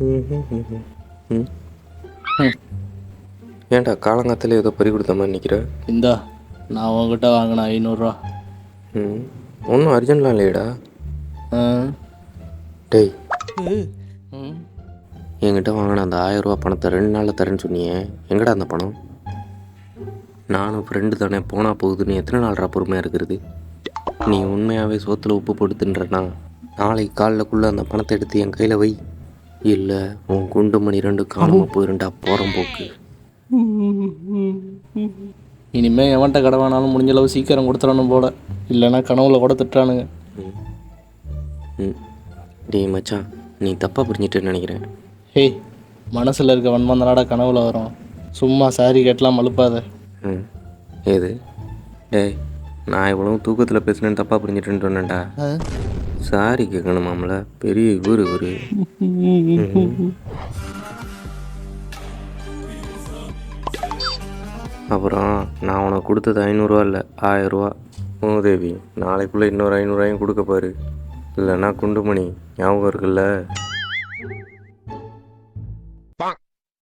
ம். ஏன்டா காலங்காத்தில் ஏதோ பறி கொடுத்த மாதிரி நிற்கிற? இந்தா நான் உங்ககிட்ட வாங்கினேன் 500 ரூபா. ம். ஒன்றும் அர்ஜென்ட்லாம் இல்லையடா. டேய், என்கிட்ட வாங்கின அந்த 1000 ரூபா பணத்தை 2 நாளில் தரேன்னு சொன்னியே, எங்கடா அந்த பணம்? நானும் ஃப்ரெண்டு தானே, போனால் போகுதுன்னு எத்தனை நாள்ரா பொறுமையாக இருக்கிறது? நீ உண்மையாகவே சோத்தில் உப்பு போட்டு தின்றனா நாளைக்கு காலைலக்குள்ளே அந்த பணத்தை எடுத்து என் கையில் வை. இல்லை உன் குண்டு மணி 2 காணாமல் போயிருண்டா போகிறோம் போக்கு. இனிமேல் எவன்கிட்ட கடை வேணாலும் முடிஞ்ச அளவு சீக்கிரம் கொடுத்துடணும் போல, இல்லைன்னா கனவுல கூட திட்டுறானுங்க. டேய் மச்சான், நீ தப்பாக புரிஞ்சிட்டேன்னு நினைக்கிறேன். ஹேய், மனசில் இருக்க வன்மந்தனாடா கனவுல வரும். சும்மா சாரி கேட்டலாம் மழுப்பாத. ஏது? டேய், நான் இவ்வளோ தூக்கத்தில் பேசுனேன்னு தப்பாக புரிஞ்சிட்டேன்னு சொன்னேன்டா. சாரி கேட்கணுமாம்ல, பெரிய இவர் இவர். அப்புறம் நான் உனக்கு கொடுத்தது 500 ரூபா இல்லை, 1000 ரூபா. மூதேவி, நாளைக்குள்ளே இன்னொரு 500 ரூபாயும் கொடுக்க பாரு, இல்லைன்னா குண்டுமணி ஞாபகம் இருக்குல்ல?